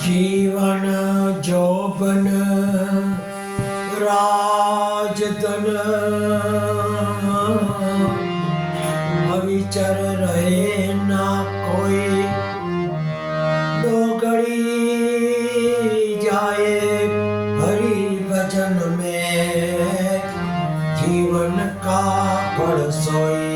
जीवन जोबन राजधन अविचर रहे ना कोई, दो घड़ी जाए हरि भजन में जीवन का पड़ सोई।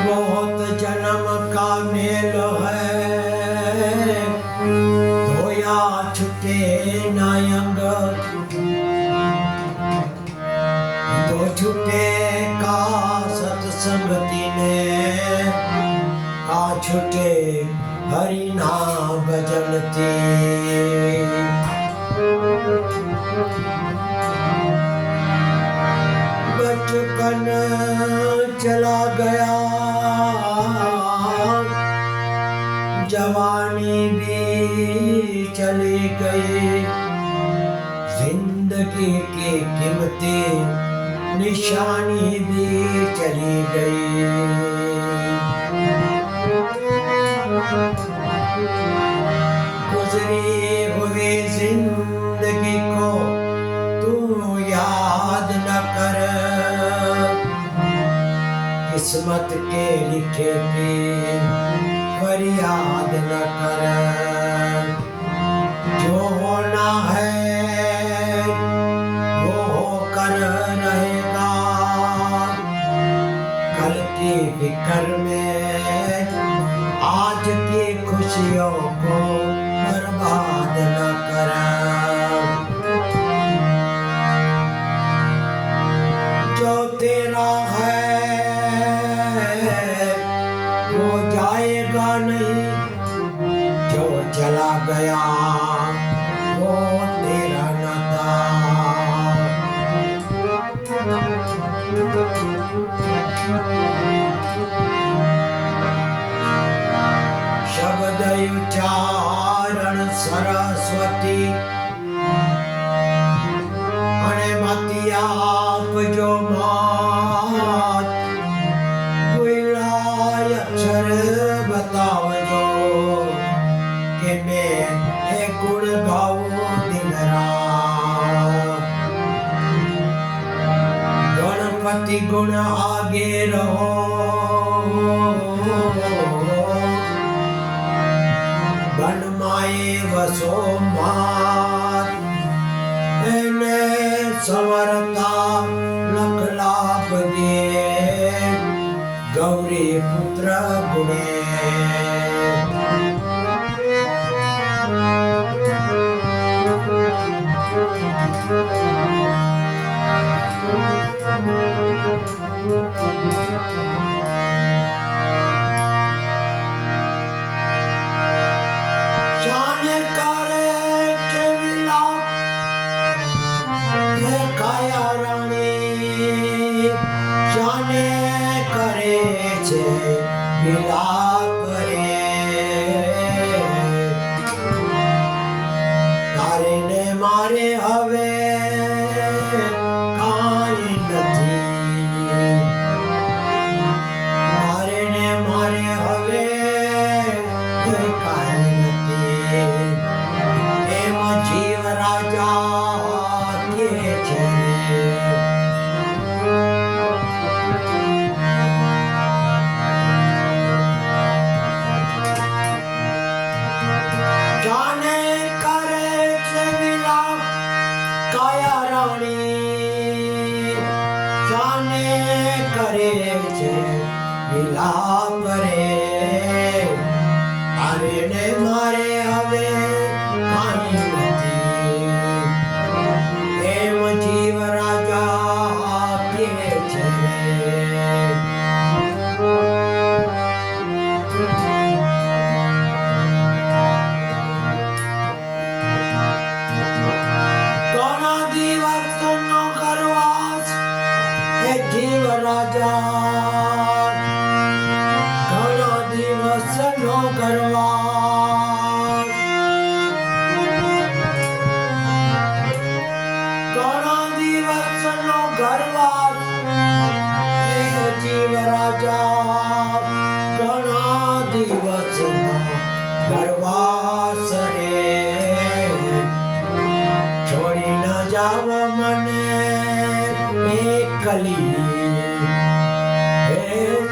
बहुत जन्म का मेल है, धोया छुटे नायंग, दो छुटे का सत्संगति ने, का छुटे हरि नाम भजनती। बचपन चला गया, जवानी भी चली गई, जिंदगी की कीमती निशानी भी चली गई। गुजरी हुई जिंदगी को तू याद न कर, किस्मत के लिखे की फरियाद न कर। जो होना है वो होकर रहेगा, कल की फिक्र में आज की खुशियों को बर्बाद न कर। जो तेरा है वो जाएगा नहीं, जो चला गया वो तेरा न था। शब्द उच्चारण सरस्वती અને માતી આપજો માત, કોઈ અક્ષર બતાવજો કે મેં એ ગુણ ગાવું દિન રાત। ગણપતિ ગુણ આગે રહો, વનમાએ વસો માત, એને સવરતા લખ લાભ દે ગૌરી પુત્ર ગુણે। જાને કરે કેવી લાપ હે કાયા રાણી, જાને કરે છે વિલાપ રે, તારે ને મારે હવે કાંઈ નથી, તારે ને મારે હવે કાંઈ નથી, એમ જીવ રાજા કે છે। જાને કરે છે વિલાપ કાયા રાણી, જાને કરે છે વિલાપ રે, તારે ને મારે હવે કાંઈ નથી, એમ જીવ રાજા કે છે। ઘણા દિવસનો કરવાસ હે જીવ રાજા, ઘણા દિવસનો કરવાસ, ઘણા દિવસનો ગરવા દિવસનો ગરવાસ રે છોડી ન જાવ મને એકલી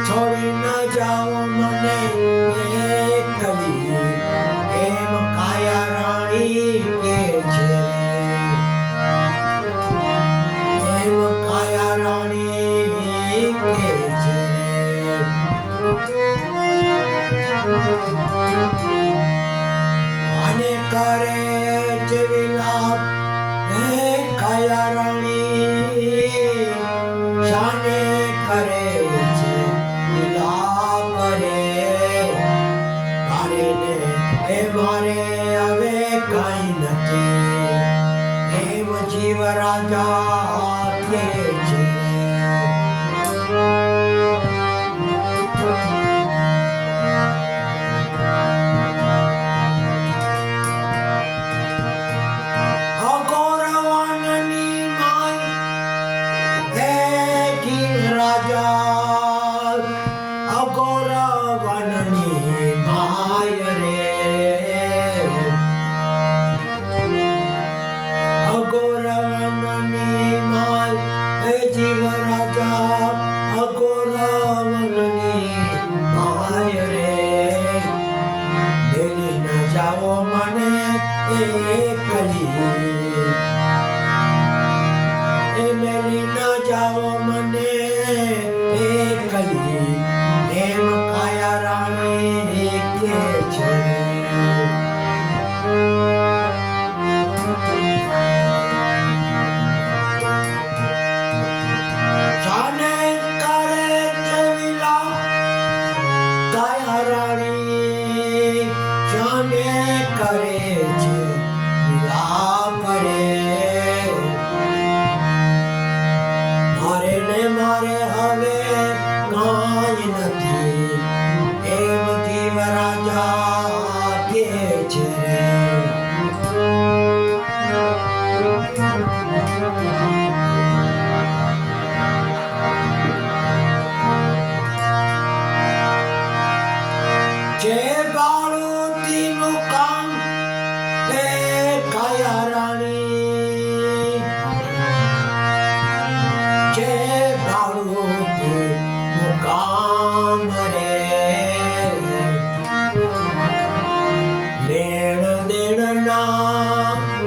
છોડી ન જાવ મને એકલી એમ કાયા રાણી કે છે એમ કાયા રાણી કે છે અને કરે છે વિલાપ કાયા રાણી શાને કરે છે વિલાપ રે મારે ને એ મારે હવે કઈ નથી એમ જીવ રાજા કે છે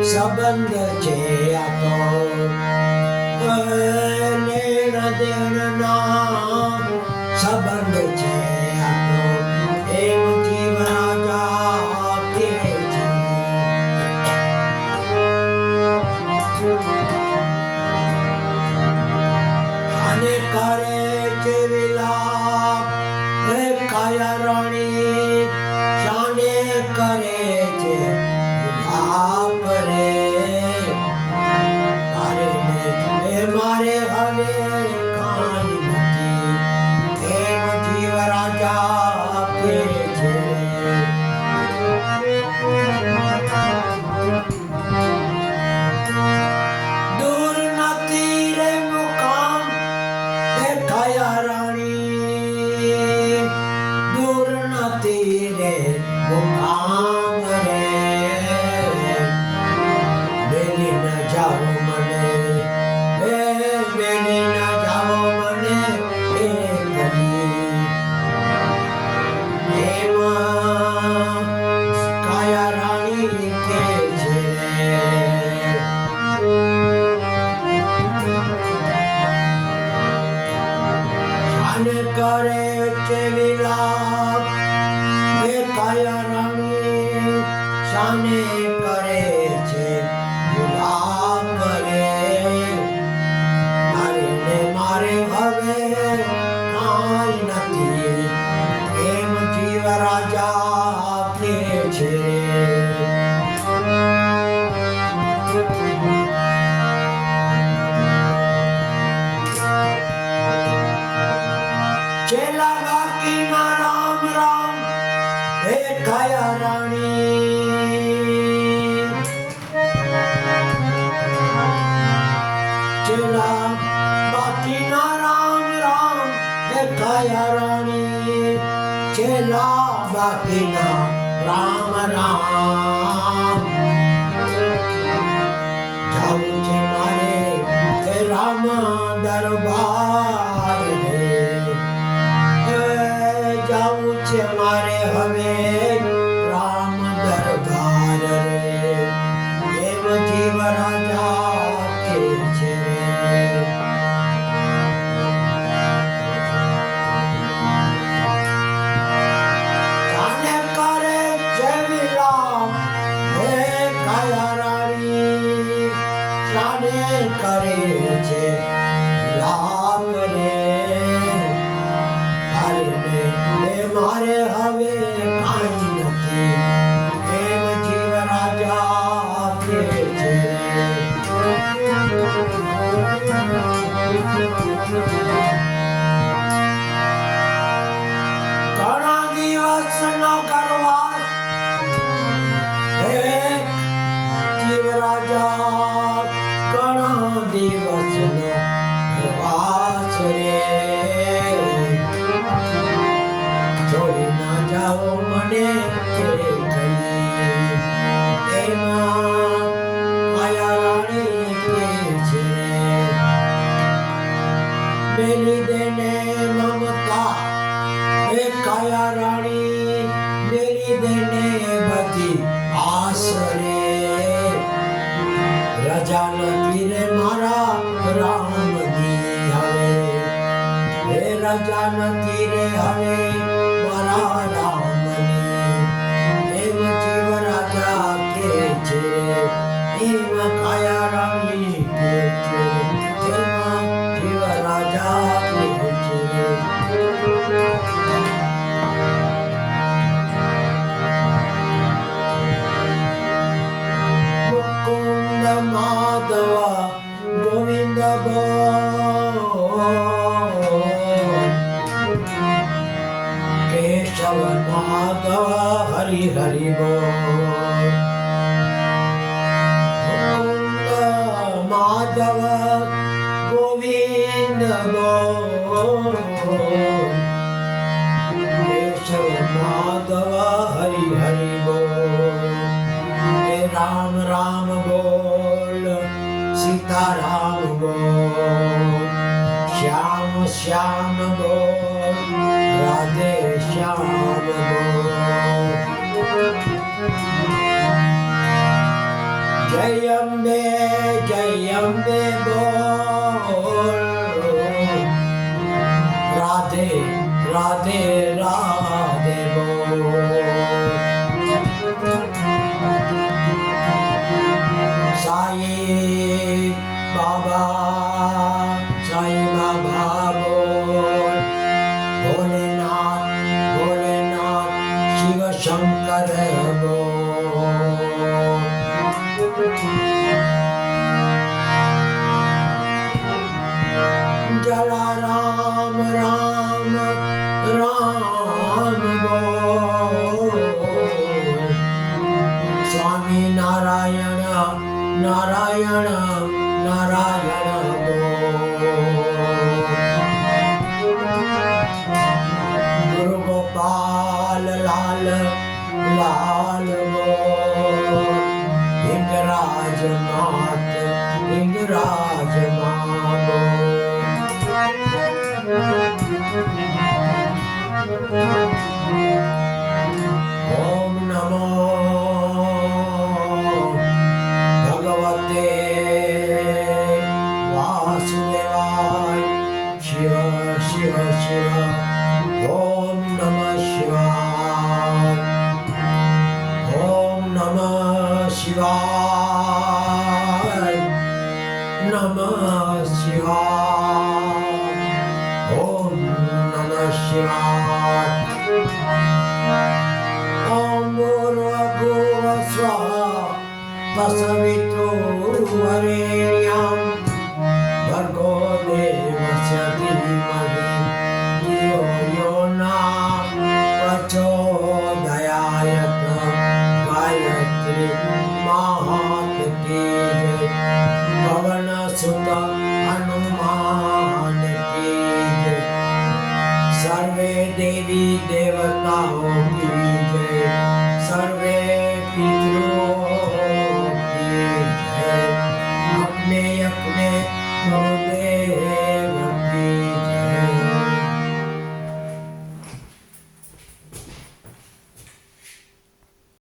સંબંધ છે આપો લેણ દેણના સંબંધ છે આપો એમ જીવ રાજા કે છે અને કરે છે વિલાપ કાયા રાણી શાને કરે છે વિલાપ રે મારે હવે કાંઈ નથી એમ જીવ રાજા કે છે દૂર નથી રે મુકામ કાયા રાણી દૂર નથી રે મુકામ રે મેલી ન જાઓ મને કરે છે વિલાપ કાયા રાણી શાને કરે છે વિલાપ રે મારે ને મારે હવે કાંઈ નથી એમ જીવ રાજા કે છે चेला बाकी ना राम राम हे काया रानी चेला बाकी ना राम राम हे काया रानी છેલ્લા બાકીના રામ રામ જાવું છે મારે હે રામ દરબાર રે જાવું છે મારે હવે રામ દરબાર રે એમ જીવ રાજા કે છે રે જાને કરે છે વિલાપ હે કાયા રાણી જાને કરે છે વિલાપ રે મારે હવે કાંઈ નથી એમ જીવ રાજા કે છે ઘણા દિવસ નો કરવા હે જીવ રાજા ઘણા દિવસ નો પ્રવાસ રે છોડી ના જાઓ મને એમાં માયા રાણી કે છે મેલી દેને મમતા એ કાયા રાણી મેલી દેને બધી આસરે રજા નથી રે મારા રામની હવે હે રજા નથી રે હવે મારા રામની એમ જીવ રાજા કે છે એમ કાયા રાણી કે છે એમ જીવ રાજા કે છે મુકુંદ માધવ ગોવિંદ કેશવ માધવ હરિ હરિ બોલ મુકુંદ માધવ ગોવિંદ બોલ કેશવ માધવ હરિ હરિ બોલ હે રામ રામ બોલ सीताराम बोल श्याम श्याम बोल राधे श्याम बोल जय अम्बे बोल राधे राधे राधे बोल साईं बाबा बोल भोलेनाथ भोलेनाथ शिव शंकर बोल जला राम राम राम बोल स्वामी नारायण नारायण नारायण गुरु गोपाल लाल लाल बोल हिंगराज मात हिंगराज मात ओम नमो भगवते वासुदेवाय शिव शिव शिव ओम नमः शिवाय ओम नमः शिवाय नमः शिवाय ओम नमः शिवाय ओम भूर्भुवस्वः तत्सवितुर्वरेण्यं भर्गो देवस्य धीमहि धियो यो न प्रचोदयात् गायत्री माहात्म्य की जय पवन सुत हनुमान की जय सर्वे देवी देवता देव